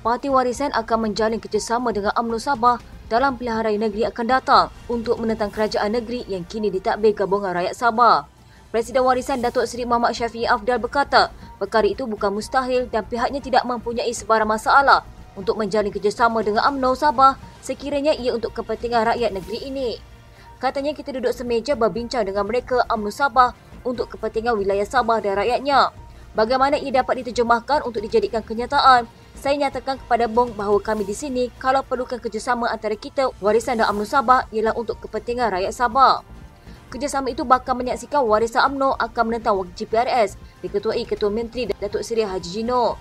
Parti Warisan akan menjalin kerjasama dengan UMNO Sabah dalam pilihan raya negeri akan datang untuk menentang kerajaan negeri yang kini ditadbir Gabungan Rakyat Sabah. Presiden Warisan Datuk Seri Muhammad Syafiee Afdal berkata, perkara itu bukan mustahil dan pihaknya tidak mempunyai sebarang masalah untuk menjalin kerjasama dengan UMNO Sabah sekiranya ia untuk kepentingan rakyat negeri ini. Katanya kita duduk semeja berbincang dengan mereka UMNO Sabah untuk kepentingan wilayah Sabah dan rakyatnya. Bagaimana ia dapat diterjemahkan untuk dijadikan kenyataan? Saya nyatakan kepada Bong bahawa kami di sini kalau perlukan kerjasama antara kita, Warisan dan UMNO Sabah ialah untuk kepentingan rakyat Sabah. Kerjasama itu bakal menyaksikan Warisan UMNO akan menentang GPRS diketuai Ketua Menteri Datuk Seri Haji Jino.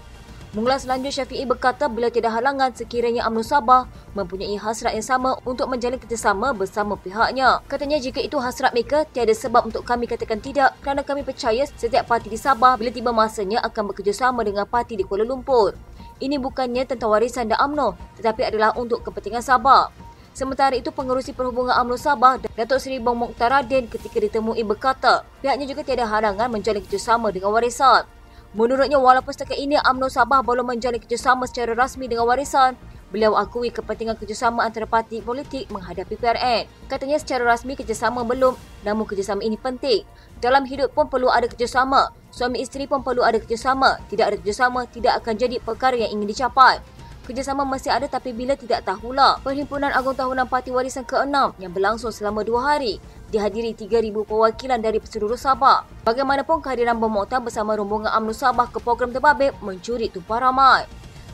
Mengulas selanjutnya, Syafiee berkata beliau tiada halangan sekiranya UMNO Sabah mempunyai hasrat yang sama untuk menjalin kerjasama bersama pihaknya. Katanya jika itu hasrat mereka, tiada sebab untuk kami katakan tidak kerana kami percaya setiap parti di Sabah bila tiba masanya akan bekerjasama dengan parti di Kuala Lumpur. Ini bukannya tentang Warisan dan UMNO tetapi adalah untuk kepentingan Sabah. Sementara itu, Pengerusi Perhubungan UMNO Sabah, Datuk Seri Bong Mokhtar Radin ketika ditemui berkata pihaknya juga tiada halangan menjalin kerjasama dengan Warisan. Menurutnya, walaupun setakat ini UMNO Sabah belum menjalin kerjasama secara rasmi dengan Warisan, beliau akui kepentingan kerjasama antara parti politik menghadapi PRN. Katanya secara rasmi kerjasama belum, namun kerjasama ini penting. Dalam hidup pun perlu ada kerjasama. Suami isteri pun perlu ada kerjasama. Tidak ada kerjasama, tidak akan jadi perkara yang ingin dicapai. Kerjasama masih ada tapi bila tidak tahulah. Perhimpunan Agung Tahunan Parti Warisan ke-6 yang berlangsung selama 2 hari dihadiri 3,000 perwakilan dari seluruh Sabah. Bagaimanapun kehadiran Bong Mokhtar bersama rombongan UMNO Sabah ke program terbabit mencuri tumpah ramai.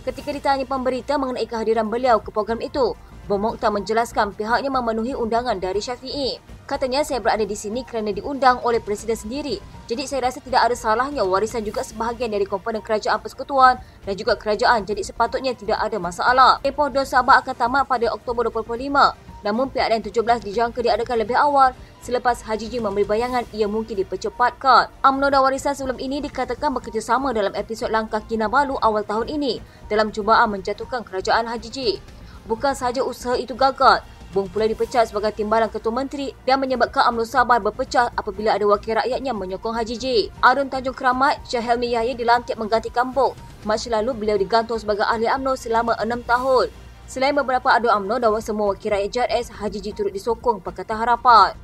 Ketika ditanya pemberita mengenai kehadiran beliau ke program itu, Bong Mokhtar menjelaskan pihaknya memenuhi undangan dari Syafiee. Katanya, saya berada di sini kerana diundang oleh Presiden sendiri. Jadi saya rasa tidak ada salahnya Warisan juga sebahagian dari komponen Kerajaan Persekutuan dan juga kerajaan, jadi sepatutnya tidak ada masalah. Tempoh DON Sabah akan tamat pada Oktober 2025. Namun PRN 17 dijangka diadakan lebih awal selepas Haji Ji memberi bayangan ia mungkin dipercepatkan. UMNO dan Warisan sebelum ini dikatakan bekerjasama dalam episod Langkah Kinabalu awal tahun ini dalam cubaan menjatuhkan kerajaan Haji Ji. Bukan sahaja usaha itu gagal, Bong pula dipecat sebagai timbalan Ketua Menteri dan menyebabkan UMNO Sabah berpecah apabila ada wakil rakyatnya menyokong Haji J. Arun Tanjung Keramat, Syah Helmi Yahya dilantik menggantikan Bong. Mac lalu beliau digantung sebagai ahli UMNO selama 6 tahun. Selain beberapa ahli UMNO dan semua wakil rakyat JRS, Haji J turut disokong Pakatan Harapan.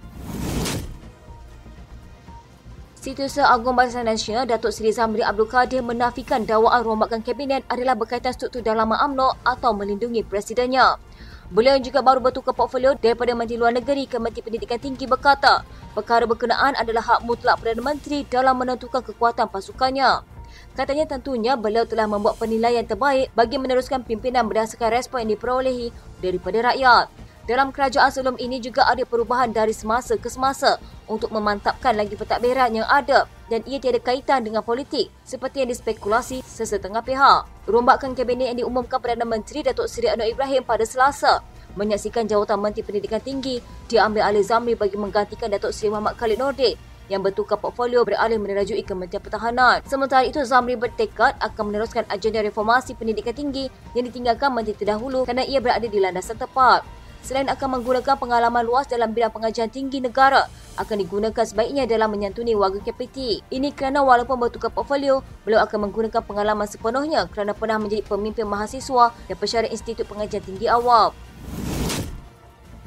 Setiausaha Agung Barisan Nasional Datuk Seri Zamri Abdul Kadir menafikan dakwaan rombakan kabinet adalah berkaitan struktur dalaman UMNO atau melindungi presidennya. Beliau juga baru bertukar portfolio daripada Menteri Luar Negeri ke Menteri Pendidikan Tinggi berkata, perkara berkenaan adalah hak mutlak Perdana Menteri dalam menentukan kekuatan pasukannya. Katanya tentunya beliau telah membuat penilaian terbaik bagi meneruskan pimpinan berdasarkan respon yang diperolehi daripada rakyat. Dalam kerajaan sebelum ini juga ada perubahan dari semasa ke semasa untuk memantapkan lagi pentadbiran yang ada dan ia tiada kaitan dengan politik seperti yang dispekulasi sesetengah pihak. Rombakan kabinet yang diumumkan Perdana Menteri Datuk Seri Anwar Ibrahim pada Selasa menyaksikan jawatan Menteri Pendidikan Tinggi diambil alih Zamri bagi menggantikan Datuk Seri Muhammad Khalid Nordin yang bertukar portfolio beralih menerajui Kementerian Pertahanan. Sementara itu, Zamri bertekad akan meneruskan agenda reformasi pendidikan tinggi yang ditinggalkan Menteri terdahulu kerana ia berada di landasan tepat. Selain akan menggunakan pengalaman luas dalam bidang pengajian tinggi negara, akan digunakan sebaiknya dalam menyantuni warga KPT. Ini kerana walaupun bertukar portfolio, beliau akan menggunakan pengalaman sepenuhnya kerana pernah menjadi pemimpin mahasiswa dan pensyarah Institut Pengajian Tinggi Awam.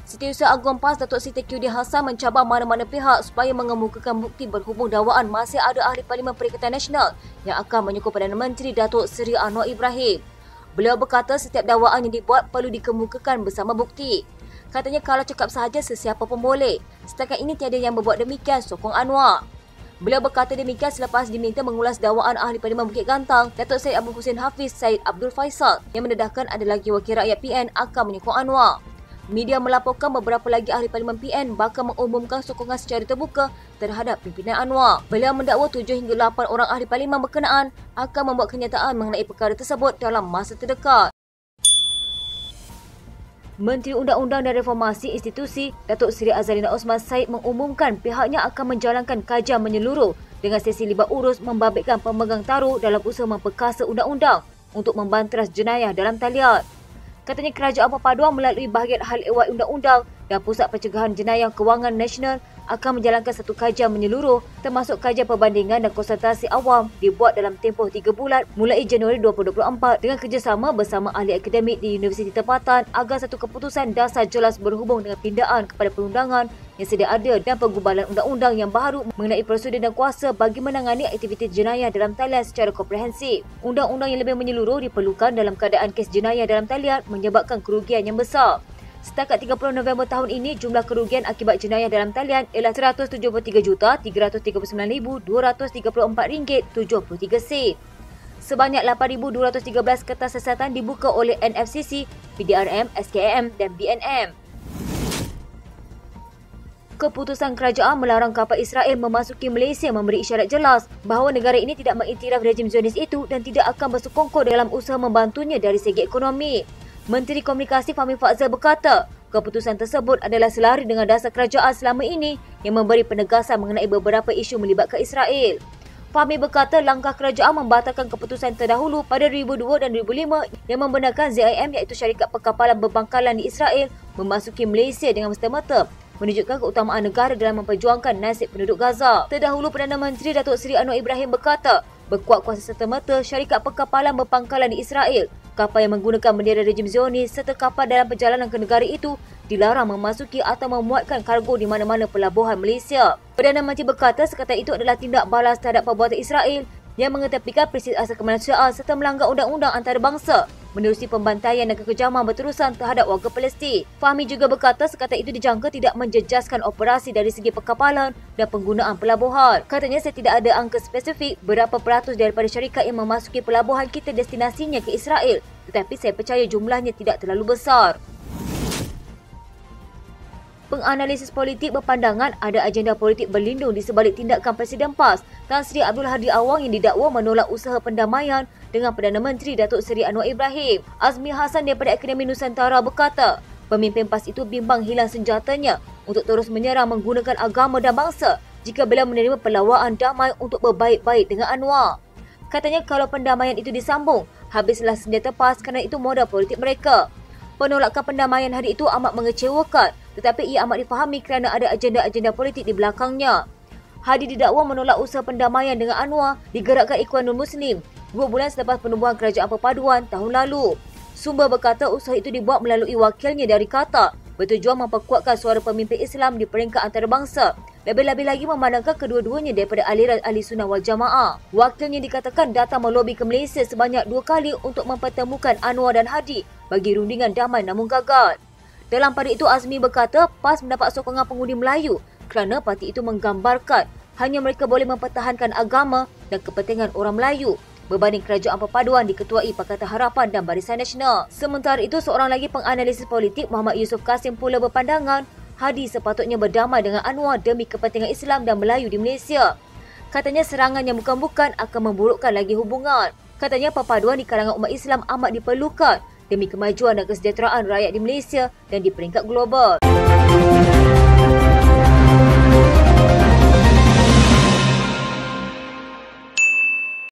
Setiausaha Agung PAS Datuk Siti Taufiq Hassan mencabar mana-mana pihak supaya mengemukakan bukti berhubung dakwaan masih ada ahli Parlimen Perikatan Nasional yang akan menyokong Perdana Menteri Datuk Seri Anwar Ibrahim. Beliau berkata setiap dakwaan yang dibuat perlu dikemukakan bersama bukti. Katanya kalau cakap sahaja sesiapa pun boleh. Setakat ini tiada yang berbuat demikian sokong Anwar. Beliau berkata demikian selepas diminta mengulas dakwaan ahli Parlimen Bukit Gantang Datuk Syed Abdul Hussein Hafiz Syed Abdul Faisal yang mendedahkan ada lagi wakil rakyat PN akan menyokong Anwar. Media melaporkan beberapa lagi ahli Parlimen PN bakal mengumumkan sokongan secara terbuka terhadap pimpinan Anwar. Beliau mendakwa 7 hingga 8 orang ahli Parlimen berkenaan akan membuat kenyataan mengenai perkara tersebut dalam masa terdekat. Menteri Undang-Undang dan Reformasi Institusi Datuk Seri Azalina Osman Said mengumumkan pihaknya akan menjalankan kajian menyeluruh dengan sesi libat urus membabitkan pemegang taruh dalam usaha memperkasa undang-undang untuk membanteras jenayah dalam talian. Katanya kerajaan perpaduan melalui bahagian hal ehwal undang-undang dan Pusat Pencegahan Jenayah Kewangan Nasional akan menjalankan satu kajian menyeluruh termasuk kajian perbandingan dan konsultasi awam dibuat dalam tempoh 3 bulan mulai Januari 2024 dengan kerjasama bersama ahli akademik di universiti tempatan agar satu keputusan dasar jelas berhubung dengan pindaan kepada perundangan yang sedia ada dan penggubalan undang-undang yang baharu mengenai prosedur dan kuasa bagi menangani aktiviti jenayah dalam talian secara komprehensif. Undang-undang yang lebih menyeluruh diperlukan dalam keadaan kes jenayah dalam talian menyebabkan kerugian yang besar. Setakat 30 November tahun ini, jumlah kerugian akibat jenayah dalam talian ialah RM173,339,234.73 Sebanyak 8,213 kertas siasatan dibuka oleh NFCC, PDRM, SKM dan BNM. Keputusan kerajaan melarang kapal Israel memasuki Malaysia memberi isyarat jelas bahawa negara ini tidak mengiktiraf rejim Zionis itu dan tidak akan bersekukuh dalam usaha membantunya dari segi ekonomi. Menteri Komunikasi Fahmi Fadzal berkata, keputusan tersebut adalah selari dengan dasar kerajaan selama ini yang memberi penegasan mengenai beberapa isu melibatkan Israel. Fahmi berkata langkah kerajaan membatalkan keputusan terdahulu pada 2002 dan 2005 yang membenarkan ZIM iaitu syarikat perkapalan berbangkalan di Israel memasuki Malaysia dengan serta-merta, menunjukkan keutamaan negara dalam memperjuangkan nasib penduduk Gaza. Terdahulu Perdana Menteri Datuk Seri Anwar Ibrahim berkata, berkuat kuasa serta-merta syarikat perkapalan berpangkalan di Israel, kapal yang menggunakan bendera rejim Zionis serta kapal dalam perjalanan ke negara itu dilarang memasuki atau memuatkan kargo di mana-mana pelabuhan Malaysia. Perdana Menteri berkata sekatan itu adalah tindak balas terhadap perbuatan Israel yang mengetepikan prinsip asas kemanusiaan serta melanggar undang-undang antarabangsa, menerusi pembantaian dan kekejaman berterusan terhadap warga Palestin. Fahmi juga berkata sekatan itu dijangka tidak menjejaskan operasi dari segi perkapalan dan penggunaan pelabuhan. Katanya saya tidak ada angka spesifik berapa peratus daripada syarikat yang memasuki pelabuhan kita destinasinya ke Israel, tetapi saya percaya jumlahnya tidak terlalu besar. Penganalisis politik berpandangan ada agenda politik berlindung di sebalik tindakan Presiden PAS Tan Sri Abdul Hadi Awang yang didakwa menolak usaha pendamaian dengan Perdana Menteri Datuk Seri Anwar Ibrahim. Azmi Hassan daripada Akademi Nusantara berkata, pemimpin PAS itu bimbang hilang senjatanya untuk terus menyerang menggunakan agama dan bangsa jika beliau menerima perlawanan damai untuk berbaik-baik dengan Anwar. Katanya kalau pendamaian itu disambung, habislah senjata PAS kerana itu modal politik mereka. Penolakan pendamaian hari itu amat mengecewakan, tetapi ia amat difahami kerana ada agenda-agenda politik di belakangnya. Hadi didakwa menolak usaha pendamaian dengan Anwar digerakkan Ikhwanul Muslim 2 bulan selepas penubuhan kerajaan perpaduan tahun lalu. Sumber berkata usaha itu dibuat melalui wakilnya dari Qatar bertujuan memperkuatkan suara pemimpin Islam di peringkat antarabangsa. Lebih-lebih lagi memandangkan kedua-duanya daripada aliran Ahli Sunnah wal Jamaah. Wakilnya dikatakan datang melobi ke Malaysia sebanyak 2 kali untuk mempertemukan Anwar dan Hadi bagi rundingan damai namun gagal. Dalam pada itu Azmi berkata PAS mendapat sokongan pengundi Melayu kerana parti itu menggambarkan hanya mereka boleh mempertahankan agama dan kepentingan orang Melayu berbanding kerajaan perpaduan diketuai Pakatan Harapan dan Barisan Nasional. Sementara itu seorang lagi penganalisis politik Muhammad Yusof Kasim pula berpandangan Hadi sepatutnya berdamai dengan Anwar demi kepentingan Islam dan Melayu di Malaysia. Katanya serangan yang bukan-bukan akan memburukkan lagi hubungan. Katanya perpaduan di kalangan umat Islam amat diperlukan demi kemajuan dan kesejahteraan rakyat di Malaysia dan di peringkat global.